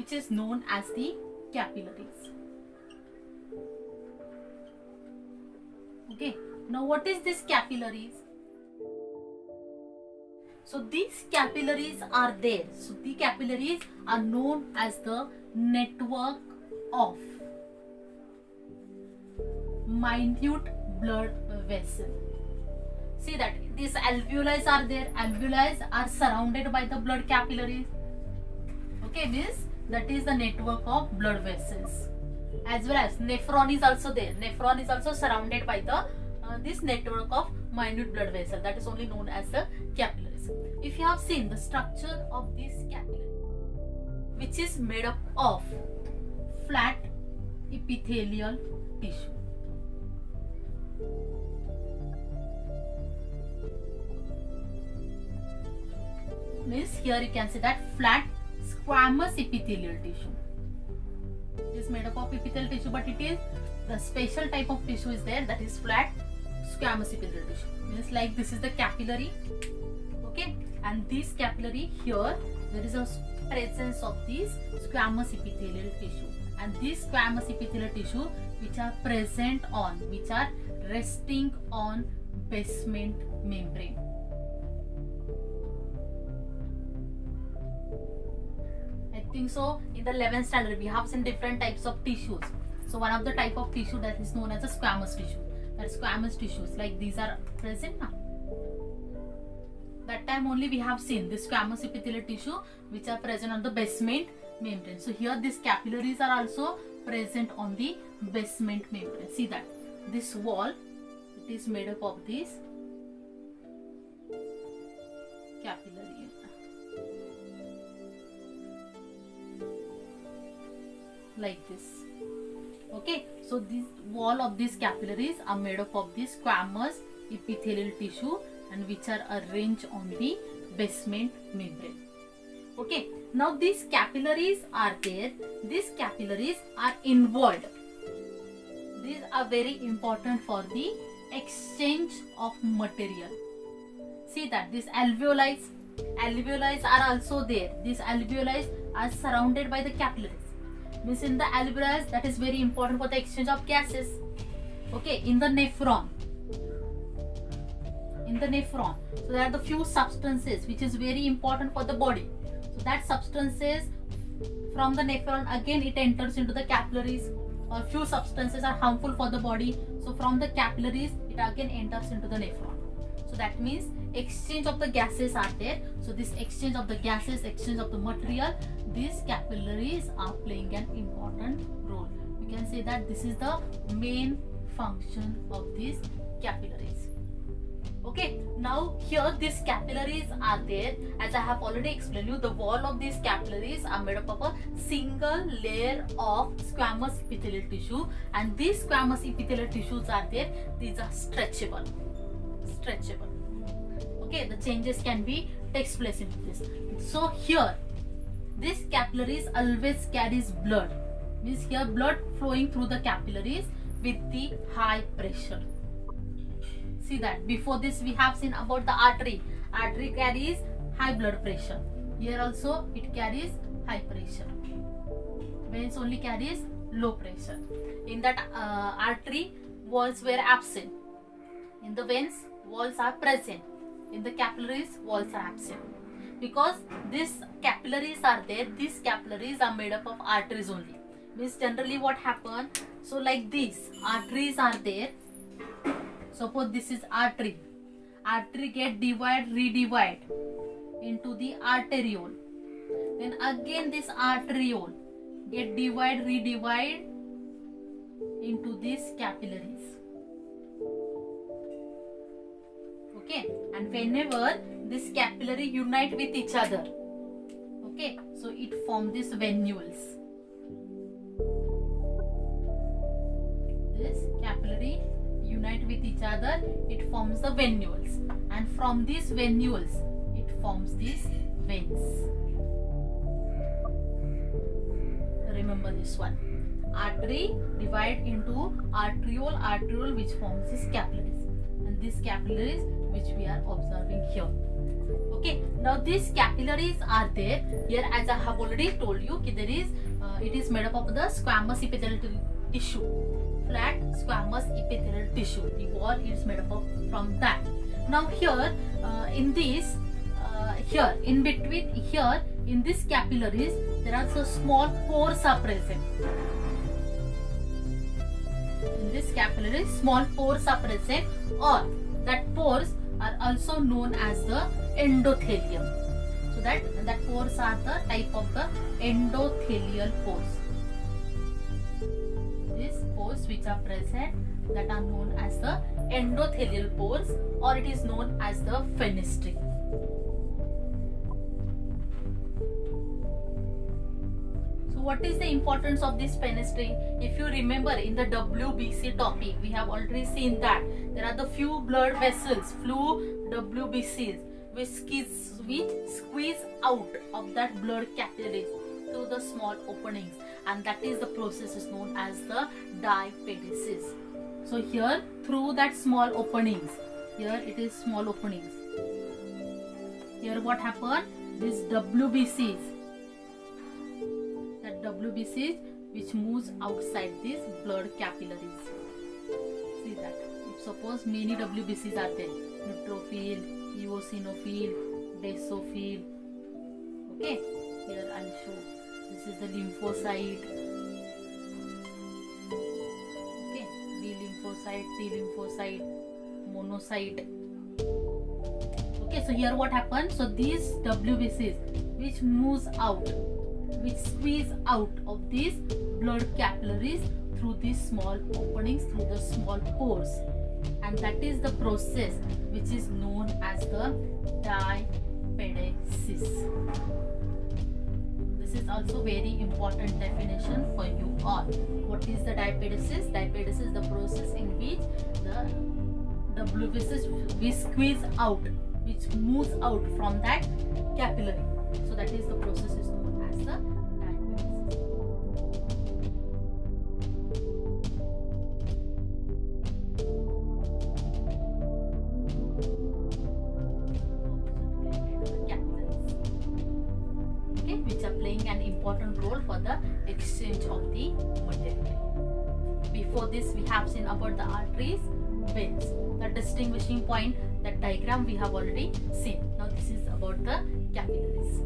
which is known as the capillaries. Okay, now what is this capillaries? So these capillaries are there. So the capillaries are known as the network of minute blood vessel. See that these alveoli are there. Alveoli are surrounded by the blood capillaries. Okay, means that is the network of blood vessels. As well as nephron is also there. Nephron is also surrounded by the this network of minute blood vessel, that is only known as the capillaries. If you have seen the structure of this capillary, which is made up of flat epithelial tissue. Means here you can see that flat squamous epithelial tissue. It is made up of epithelial tissue, but it is the special type of tissue is there, that is flat squamous epithelial tissue. Means like this is the capillary, okay, and this capillary here there is a presence of this squamous epithelial tissue, and this squamous epithelial tissue which are present on, which are resting on basement membrane. I think so in the 11th standard we have seen different types of tissues. So one of the type of tissue that is known as a squamous tissue. That squamous tissues like these are present now. That time only we have seen this squamous epithelial tissue which are present on the basement membrane. So here these capillaries are also present on the basement membrane. See that this wall, it is made up of this capillary. Like this. Okay, so this wall of these capillaries are made up of this squamous epithelial tissue and which are arranged on the basement membrane. Okay, now these capillaries are there. These capillaries are involved. These are very important for the exchange of material. See that these alveoli are also there. These alveoli are surrounded by the capillaries. Means in the alveoli, that is very important for the exchange of gases. Okay, in the nephron, so there are the few substances which is very important for the body. So that substances from the nephron again it enters into the capillaries, or few substances are harmful for the body. So from the capillaries it again enters into the nephron. So that means exchange of the gases are there. So this exchange of the gases, exchange of the material, these capillaries are playing an important role. You can say that this is the main function of these capillaries. Okay, now here these capillaries are there. As I have already explained you, the wall of these capillaries are made up of a single layer of squamous epithelial tissue, and these squamous epithelial tissues are there. These are stretchable. Okay, the changes can be takes place in this. So here these capillaries always carries blood. Means here blood flowing through the capillaries with the high pressure. See that before this we have seen about the artery. Artery carries high blood pressure. Here also it carries high pressure. Veins only carries low pressure. In that artery, walls were absent. In the veins, walls are present. In the capillaries, walls are absent. Because these capillaries are there, these capillaries are made up of arteries only. Means generally what happens, so like these arteries are there. Suppose this is artery. Artery get redivide into the arteriole. Then again this arteriole get redivide into these capillaries. Okay, and whenever this capillary unite with each other, okay, so it forms these venules. This capillary unite with each other, it forms the venules, and from these venules it forms these veins. Remember this one. Artery divide into arteriole which forms these capillaries, and these capillaries which we are observing here. Okay, Now these capillaries are there here, as I have already told you. There is it is made up of the squamous epithelial tissue, flat squamous epithelial tissue. The wall is made up of from that. Now here in this here in between here in this capillaries there are some small pores are present. In this capillaries small pores are present, or that pores are also known as the endothelium. So that pores are the type of the endothelial pores. These pores which are present that are known as the endothelial pores, or it is known as the fenestrae. So what is the importance of this fenestrae? If you remember in the WBC topic, we have already seen that there are the few blood vessels, few WBCs, which squeeze out of that blood capillaries through the small openings, and that is the process is known as the diapedesis. So here through that small openings, here it is small openings. Here what happened? These WBCs, that WBCs which moves outside these blood capillaries. See that. If suppose many WBCs are there, neutrophil, eosinophil, basophil. Okay, here I'll show. This is the lymphocyte. Okay, B lymphocyte, T lymphocyte, monocyte. Okay, so here what happens? So these WBCs which moves out, which squeeze out of these blood capillaries through these small openings, through the small pores, and that is the process which is known as the diapedesis. This is also very important definition for you all. What is the diapedesis? Diapedesis is the process in which the WBCs we squeeze out, which moves out from that capillary. So that is the process is known as the diapedesis. Which are playing an important role for the exchange of the material. Before this, we have seen about the arteries, veins. The distinguishing point, the diagram we have already seen. Now this is about the capillaries.